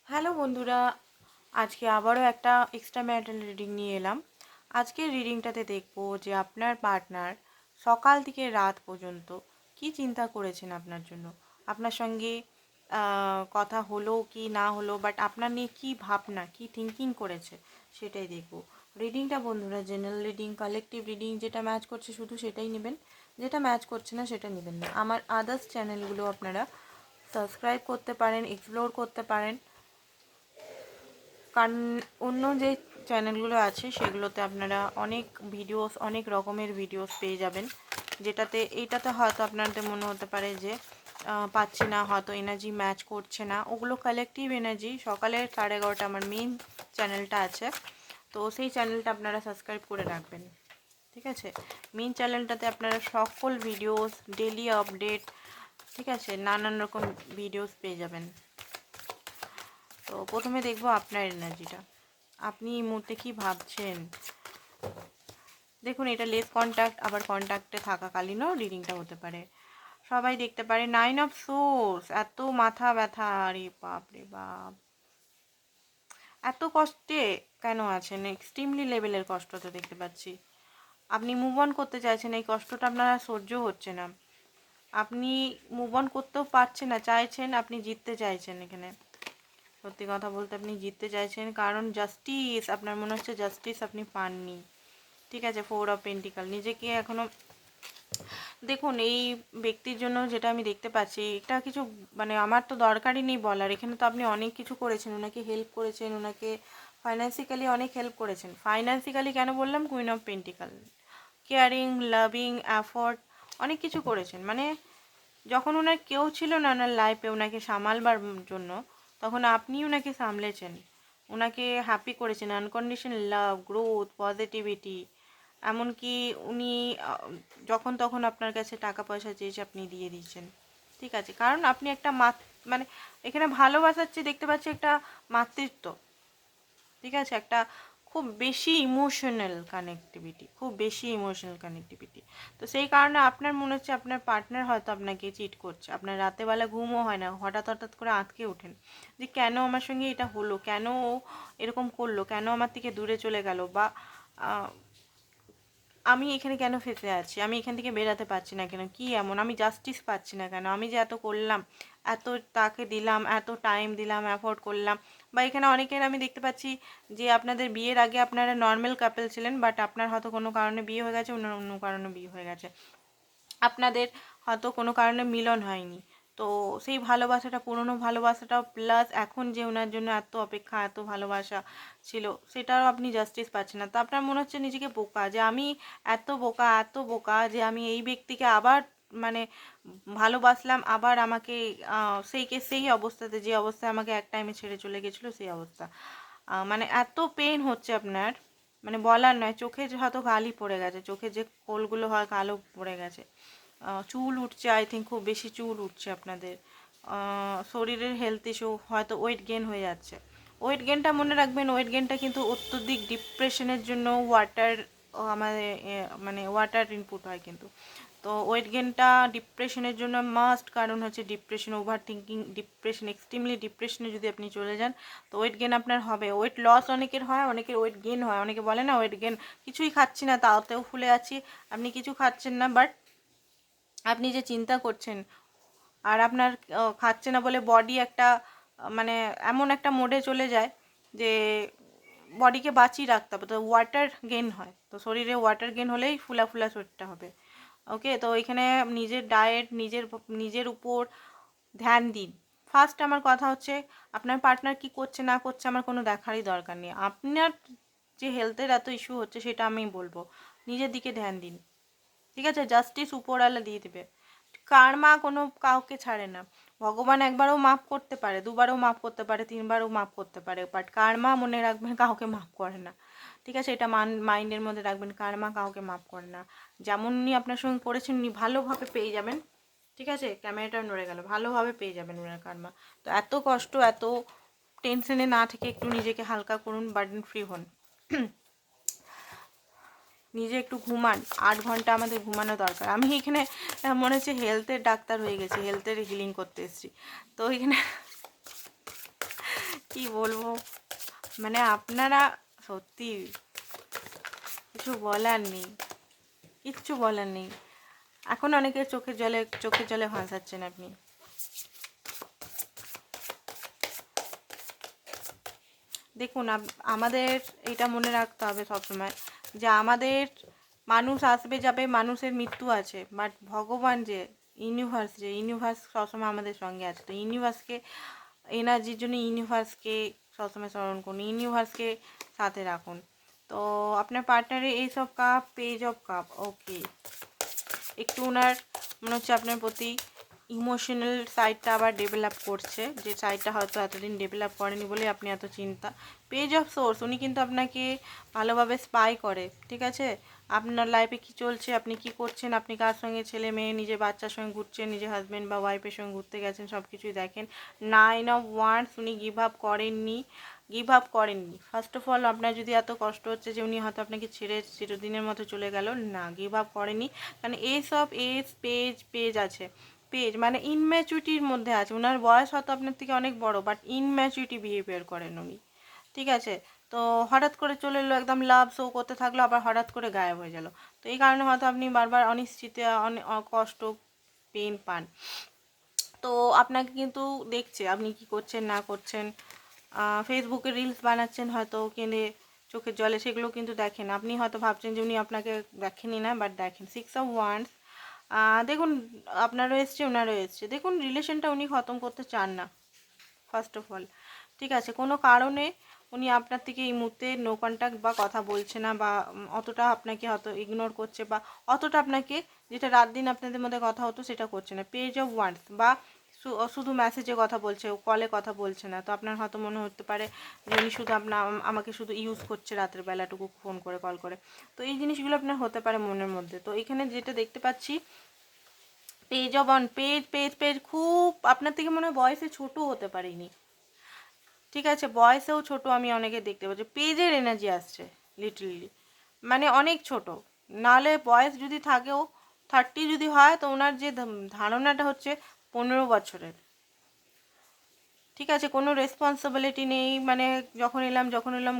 Hello বন্ধুরা, আজকে আবারও একটা এক্সট্রা ম্যারিটাল রিডিং নিয়ে এলাম। আজকের রিডিংটাতে দেখবো যে আপনার পার্টনার সকাল থেকে রাত পর্যন্ত কি চিন্তা করেছেন আপনার জন্য। আপনার সঙ্গে কথা হলো কি না হলো, বাট আপনার নিয়ে কি ভাবনা, কি থিঙ্কিং করেছে সেটাই দেখবো। রিডিংটা বন্ধুরা জেনারেল রিডিং, কালেকটিভ রিডিং, যেটা ম্যাচ করছে শুধু সেটাই নেবেন, যেটা ম্যাচ করছে না সেটা নেবেন না। আমার আদার্স চ্যানেলগুলো আপনারা সাবস্ক্রাইব করতে পারেন, এক্সপ্লোর করতে পারেন, কারণ অন্য যে চ্যানেলগুলো আছে সেগুলোতে আপনারা অনেক ভিডিওস, অনেক রকমের ভিডিওস পেয়ে যাবেন, যেটাতে এইটাতে হয়তো আপনাদের মনে হতে পারে যে পাচ্ছি না, হয়তো এনার্জি ম্যাচ করছে না। ওগুলো কালেকটিভ এনার্জি। সকালে 11:30 আমার মেন চ্যানেলটা আছে, তো সেই চ্যানেলটা আপনারা সাবস্ক্রাইব করে রাখবেন, ঠিক আছে। মেন চ্যানেলটাতে আপনারা সকল ভিডিওস, ডেলি আপডেট, ঠিক আছে, নানান রকম ভিডিওস পেয়ে যাবেন। তো প্রথমে দেখবো আপনার এনার্জিটা, আপনি এই মুহূর্তে কী ভাবছেন। দেখুন, এটা লেস কন্ট্যাক্ট, আবার কন্ট্যাক্টে থাকাকালীনও রিডিংটা হতে পারে, সবাই দেখতে পারে। 9 অফ সোর্স, এত মাথা ব্যথা, আরে বাপ রে বাপ, এত কষ্টে কেন আছেন? এক্সট্রিমলি লেভেলের কষ্ট তো দেখতে পাচ্ছি। আপনি মুভ অন করতে চাইছেন, এই কষ্টটা আপনার সহ্য হচ্ছে না। আপনি মুভ অন করতেও পারছেন না, চাইছেন, আপনি জিততে চাইছেন। এখানে সত্যি কথা বলতে আপনি জিততে চাইছেন, কারণ জাস্টিস, আপনার মনে হচ্ছে জাস্টিস আপনি পাননি, ঠিক আছে। 4 অফ পেন্টিকাল, নিজেকে এখনও দেখুন, এই ব্যক্তির জন্য যেটা আমি দেখতে পাচ্ছি, এটা কিছু মানে আমার তো দরকারই নেই বলার। এখানে তো আপনি অনেক কিছু করেছেন, ওনাকে হেল্প করেছেন, ওনাকে ফাইন্যান্সিক্যালি অনেক হেল্প করেছেন। ফাইন্যান্সিক্যালি কেন বললাম? Queen of pentacle, caring, loving, afford, অনেক কিছু করেছেন। মানে যখন ওনার কেউ ছিল না ওনার লাইফে ওনাকে সামালবার জন্য, তখন আপনি ওনাকে সামলেছেন, ওনাকে হ্যাপি করেছেন। আনকন্ডিশন লাভ, গ্রোথ, পজিটিভিটি, এমনকি উনি যখন তখন আপনার কাছে টাকা পয়সা চেয়েছে, আপনি দিয়ে দিয়েছেন, ঠিক আছে। কারণ আপনি একটা মানে এখানে ভালোবাসার চেয়ে দেখতে পাচ্ছি একটা মাতৃত্ব, ঠিক আছে, একটা খুব বেশি ইমোশনাল কানেক্টিভিটি, খুব বেশি ইমোশনাল কানেক্টিভিটি। তো সেই কারণে আপনার মনে হচ্ছে আপনার পার্টনার হয়তো আপনাকে চিট করছে। আপনার রাতেবেলা ঘুমও হয় না, হঠাৎ হঠাৎ করে আঁতকে ওঠেন যে কেন আমার সঙ্গে এটা হলো, কেন ও এরকম করলো, কেন আমার থেকে দূরে চলে গেল, বা আমি এখানে কেন ফেঁসে আছি, আমি এখান থেকে বেরাতে পারছি না কেন, কি এমন, আমি জাস্টিস পাচ্ছি না কেন, আমি যে এত করলাম, এত তাকে দিলাম, এত টাইম দিলাম, অ্যাফোর্ড করলাম। বা এখানে অনেকের আমি দেখতে পাচ্ছি যে আপনাদের বিয়ের আগে আপনারা নর্মাল কাপল ছিলেন, বাট আপনার হয়তো কোনো কারণে বিয়ে হয়ে গেছে, অন্য কারণে বিয়ে হয়ে গেছে, আপনাদের হয়তো কোনো কারণে মিলন হয়নি। তো সেই ভালোবাসাটা, পুরনো ভালোবাসাটাও প্লাস এখন যে ওনার জন্য এত অপেক্ষা, এত ভালোবাসা ছিল, সেটাও আপনি জাস্টিস পাচ্ছেন না। তো আপনার মনে হচ্ছে নিজেকে বোকা, যে আমি এত বোকা, এত বোকা, যে আমি এই ব্যক্তিকে আবার মানে ভালোবাসলাম, আবার আমাকে সেই অবস্থাতে, যে অবস্থায় আমাকে এক টাইমে ছেড়ে চলে গেছিলো, সেই অবস্থা। মানে এত পেন হচ্ছে আপনার, মানে বলার নয়। চোখে হয়তো কালি পড়ে গেছে, চোখে যে কোলগুলো হয় কালো পড়ে গেছে, চুল উঠছে, আই থিঙ্ক খুব বেশি চুল উঠছে আপনাদের, শরীরের হেলথ ইস্যু, হয়তো ওয়েট গেন হয়ে যাচ্ছে। ওয়েট গেনটা মনে রাখবেন, ওয়েট গেনটা কিন্তু অত্যধিক ডিপ্রেশনের জন্য ওয়াটার, আমাদের মানে ওয়াটার ইনপুট হয় কিন্তু। তো ওয়েট গেনটা ডিপ্রেশনের জন্য মাস্ট, কারণ হচ্ছে depression, over thinking, depression, extremely ডিপ্রেশনে যদি আপনি চলে যান, তো ওয়েট গেন আপনার হবে। ওয়েট লস অনেকের হয়, অনেকের ওয়েট গেন হয়। অনেকে বলে না ওয়েট গেন, কিছুই খাচ্ছি না তাতেও ফুলে আছি। আপনি কিছু খাচ্ছেন না, বাট আপনি যে চিন্তা করছেন, আর আপনার খাচ্ছে না বলে বডি একটা মানে এমন একটা মোডে চলে যায় যে বডিকে বাঁচিয়ে রাখতে হবে, তো ওয়াটার গেন হয়, তো শরীরে ওয়াটার গেন হলেই ফুলা ফুলা শরীরটা হবে। ওকে, তো এখানে নিজের ডায়েট, নিজের উপর ধ্যান দিন। ফার্স্ট আমার কথা হচ্ছে, আপনার পার্টনার কি করছে না করছে আমার কোনো দেখারই দরকার নেই। আপনার যে হেলথের এত ইস্যু হচ্ছে সেটা আমি বলবো, নিজের দিকে ধ্যান দিন, ঠিক আছে। জাস্টিস উপরওয়ালা দিয়ে দেবে। কার্মা কোনো কাউকে ছাড়ে না। ভগবান একবারও মাফ করতে পারে, দুবারও মাফ করতে পারে, তিনবারও মাফ করতে পারে, বাট কার্মা মনে রাখবেন কাউকে মাফ করে না, ঠিক আছে। এটা মাইন্ডের মধ্যে রাখবেন, কার্মা কাউকে মাফ করে না। যেমন উনি আপনার সঙ্গে করেছেন, উনি ভালোভাবে পেয়ে যাবেন, ঠিক আছে। ক্যামেরাটা নড়ে গেল, ভালোভাবে পেয়ে যাবেন ওনার কার্মা। তো এত কষ্ট, এত টেনশনে না থেকে একটু নিজেকে হালকা করুন, বার্ডেন ফ্রি হন। নিজে একটু ঘুমান, 8 ঘন্টা আমাদের ঘুমানো দরকার। আমি এখানে মনে হচ্ছে হেলথের ডাক্তার হয়ে গেছি, হেলথের হিলিং করতে এসেছি। তো এখানে কি বলবো, মানে আপনারা সত্যি কিছু বলার নেই, কিচ্ছু বলার নেই। এখন অনেকের চোখের জলে ভাসাচ্ছেন আপনি। দেখুন আমাদের এটা মনে রাখতে হবে সবসময় যে আমাদের মানুষ আসবে যাবে, মানুষের মৃত্যু আছে, বাট ভগবান যে ইউনিভার্স সবসময় আমাদের সঙ্গে আছে। তো ইউনিভার্সকে এনার্জির জন্য ইউনিভার্সকে সবসময় স্মরণ করুন, ইউনিভার্সকে সাথে রাখুন। তো আপনার পার্টনারে এইসব কাপ, পেজ অফ কাপ, ওকে, একটু ওনার মনে হচ্ছে আপনার প্রতি ইমোশনাল সাইডটা আবার ডেভেলপ করছে, যে সাইডটা হয়তো এতদিন ডেভেলপ করেনি বলে আপনি এত চিন্তা। পেজ অফ সোর্স, উনি কিন্তু আপনাকে ভালোভাবে স্পাই করে, ঠিক আছে? আপনার লাইফে কি চলছে, আপনি কি করছেন, আপনি কার সঙ্গে, ছেলে মেয়ে, নিজের বাচ্চার সঙ্গে ঘুরছেন, নিজের হাজব্যান্ড বা ওয়াইফের সঙ্গে ঘুরতে গেছেন, সব কিছুই দেখেন। 9 of Wands, উনি গিভ আপ করেননি। ফার্স্ট অফ অল, আপনার যদি এত কষ্ট হচ্ছে যে উনি হয়তো আপনাকে ছেড়ে চিরদিনের মতো চলে গেল, না, গিভ আপ করেনি। কারণ পেজ আছে, পেজ মানে ইনম্যাচুরিটির মধ্যে আছে। ওনার বয়স হয়তো আপনার থেকে অনেক বড়, বাট ইনম্যাচুরিটি বিহেভিয়ার করেন উনি, ঠিক আছে? তো হঠাৎ করে চলে এলো, একদম লাভ শো করতে থাকলো, আবার হঠাৎ করে গায়েব হয়ে গেল। তো এই কারণে হয়তো আপনি বারবার অনিশ্চিত, কষ্ট, পেন পান। তো আপনাকে কিন্তু দেখছে আপনি কি করছেন না করছেন। ফেসবুকে রিলস বানাচ্ছেন হয়তো কেঁদে চোখের জলে, সেগুলো কিন্তু দেখেন। আপনি হয়তো ভাবছেন যে উনি আপনাকে দেখেনি না, বাট দেখেন। 6 of Wands, দেখুন আপনারও এসছে, ওনারও এসছে। দেখুন রিলেশনটা উনি খতম করতে চান না, ফার্স্ট অফ অল, ঠিক আছে? কোনো কারণে উনি আপনার থেকে এই মুহূর্তে নো কন্ট্যাক্ট বা কথা বলছে না, বা অতটা আপনাকে হয়তো ইগনোর করছে, বা অতটা আপনাকে, যেটা রাত দিন আপনাদের মধ্যে কথা হতো সেটা করছে না। পেজ অফ ওয়ান্স, বা শুধু মেসেজে কথা বলছে, কলে কথা বলছে না। তো আপনার হয়তো মনে হতে পারে যে উনি শুধু আমাকে শুধু ইউজ করছে রাতের বেলাটুকু ফোন করে, কল করে। তো এই জিনিসগুলো আপনার হতে পারে মনের মধ্যে। তো এখানে যেটা দেখতে পাচ্ছি, পেজ অফ অন, পেজ খুব আপনার থেকে মনে হয় বয়সে ছোটো হতে পারিনি, ঠিক আছে? বয়সেও ছোট আমি অনেকে দেখতে পাচ্ছি। পেজের এনার্জি আসছে লিটারেলি, মানে অনেক ছোট। নাহলে বয়স যদি থাকেও 30 যদি হয়, তো ওনার যে ধারণাটা হচ্ছে 15 বছরের, ঠিক আছে? কোনো রেসপন্সিবিলিটি নেই, মানে যখন এলাম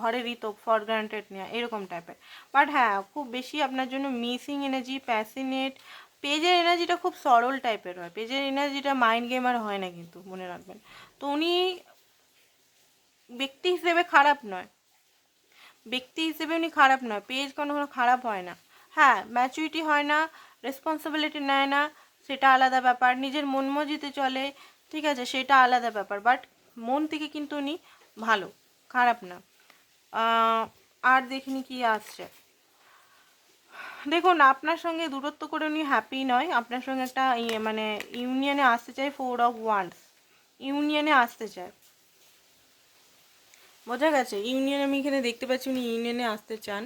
ঘরেরই তো, ফর গ্রান্টেড নেওয়া, এরকম টাইপের। বাট হ্যাঁ, খুব বেশি আপনার জন্য মিসিং এনার্জি, প্যাশনেট। পেজের এনার্জিটা খুব সরল টাইপের হয়, পেজের এনার্জিটা মাইন্ড গেমার হয় না, কিন্তু মনে রাখবেন। তো উনি ব্যক্তি হিসেবে খারাপ নয়, পেজ কখনো খারাপ হয় না। হ্যাঁ, ম্যাচুরিটি হয় না, রেসপন্সিবিলিটি নেয় না, সেটা আলাদা ব্যাপার। নিজের মন মর্জিতে চলে, ঠিক আছে, সেটা আলাদা ব্যাপার। বাট মন থেকে কিন্তু উনি ভালো, খারাপ না। আর দেখিনি কি আসছে। দেখুন আপনার সঙ্গে দূরত্ব করে উনি হ্যাপি নয়, আপনার সঙ্গে একটা মানে ইউনিয়নে আসতে চায়। 4 of Wands, ইউনিয়নে আসতে চায়, বোঝা গেছে? ইউনিয়ন আমি এখানে দেখতে পাচ্ছি, উনি ইউনিয়নে আসতে চান।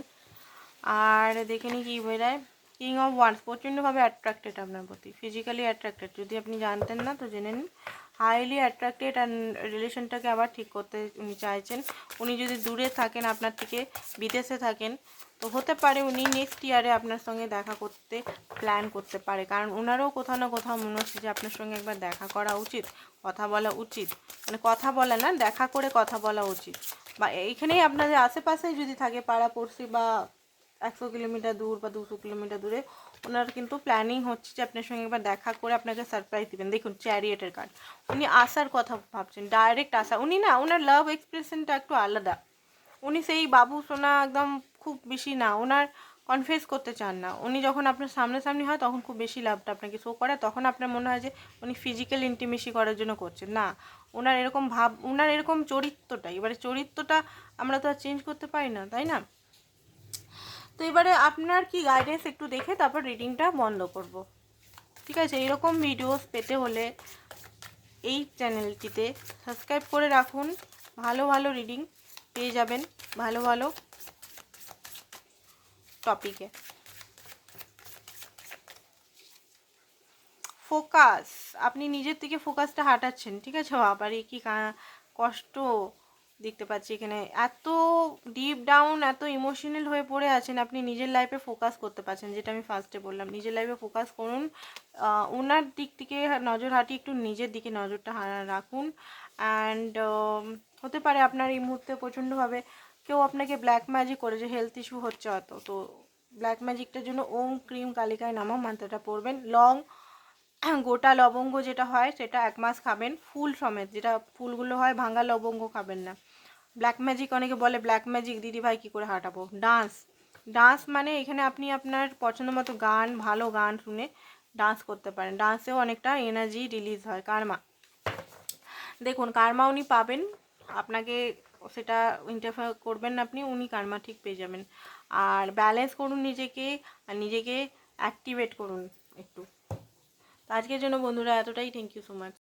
আর দেখে নি কী বেরায়, কিং অফ ওয়ান্স, প্রচণ্ডভাবে অ্যাট্রাক্টেড আপনার প্রতি, ফিজিক্যালি অ্যাট্রাক্টেড। যদি আপনি জানতেন না তো জেনে নিন। হাইলি অ্যাট্রাক্টেড, অ্যান্ড রিলেশনটাকে আবার ঠিক করতে উনি চাইছেন। উনি যদি দূরে থাকেন আপনার থেকে, বিদেশে থাকেন, তো হতে পারে উনি নেক্সট ইয়ারে আপনার সঙ্গে দেখা করতে প্ল্যান করতে পারে। কারণ ওনারও কোথাও না কোথাও মনে হচ্ছে যে আপনার সঙ্গে একবার দেখা করা উচিত, কথা বলা উচিত। মানে কথা বলা না, দেখা করে কথা বলা উচিত। বা এইখানেই আপনাদের আশেপাশেই যদি থাকে, পাড়াপড়শি বা 100 কিলোমিটার দূর বা 200 কিলোমিটার দূরে, ওনার কিন্তু প্ল্যানিং হচ্ছে যে আপনার সঙ্গে একবার দেখা করে আপনাকে সারপ্রাইজ দেবেন। দেখুন চ্যারিয়েটের কার্ড, উনি আসার কথা ভাবছেন, ডাইরেক্ট আসা। উনি না, ওনার লাভ এক্সপ্রেশনটা একটু আলাদা। উনি সেই বাবু সোনা একদম খুব বেশি না, ওনার কনফেস করতে চান না। উনি যখন আপনার সামনাসামনি হয় তখন খুব বেশি লাভটা আপনাকে শো করে, তখন আপনার মনে হয় যে উনি ফিজিক্যাল ইন্টিমেসি করার জন্য করছেন না। ওনার এরকম ভাব, ওনার এরকম চরিত্রটাই, এবারে চরিত্রটা আমরা তো আর চেঞ্জ করতে পারি না, তাই না? তো এবারে আপনার কি গাইডেন্স একটু দেখে তারপর রিডিংটা বন্ধ করব, ঠিক আছে? এরকম ভিডিওস পেতে হলে এই চ্যানেলটিতে সাবস্ক্রাইব করে রাখুন, ভালো ভালো রিডিং পেয়ে যাবেন, ভালো ভালো টপিকে। ফোকাস, আপনি নিজের থেকে ফোকাসটা হাঁটাচ্ছেন, ঠিক আছে? আবার কি কষ্ট দেখতে পাচ্ছি এখানে, এত ডিপ ডাউন, এত ইমোশনাল হয়ে পড়ে আছেন, আপনি নিজের লাইফে ফোকাস করতে পারছেন, যেটা আমি ফার্স্টে বললাম, নিজের লাইফে ফোকাস করুন। ওনার দিক থেকে নজর হাঁটিয়ে একটু নিজের দিকে নজরটা রাখুন। অ্যান্ড হতে পারে আপনার এই মুহূর্তে প্রচণ্ডভাবে কেউ আপনাকে ব্ল্যাক ম্যাজিক করে, যে হেলথ ইস্যু হচ্ছে হয়তো, তো ব্ল্যাক ম্যাজিকটার জন্য ওম ক্রিম কালিকায় নামা মান্ত্রটা পড়বেন। লং গোটা লবঙ্গ যেটা হয় সেটা 1 মাস খাবেন, ফুল সমেত, যেটা ফুলগুলো হয়, ভাঙা লবঙ্গ খাবেন না। ব্ল্যাক ম্যাজিক, অনেকে বলে ব্ল্যাক ম্যাজিক দিদি ভাই কী করে হাঁটাবো, ডান্স। ডান্স মানে এখানে আপনি আপনার পছন্দ মতো গান, ভালো গান শুনে ডান্স করতে পারেন। ডান্সেও অনেকটা এনার্জি রিলিজ হয়। কার্মা, দেখুন কার্মা উনি পাবেন, আপনাকে সেটা ইন্টারফেয়ার করবেন না আপনি, উনি কার্মা ঠিক পেয়ে যাবেন। আর ব্যালেন্স করুন নিজেকে, আর নিজেকে অ্যাক্টিভেট করুন একটু। তো আজকের জন্য বন্ধুরা এতটাই, থ্যাংক ইউ সো মাচ।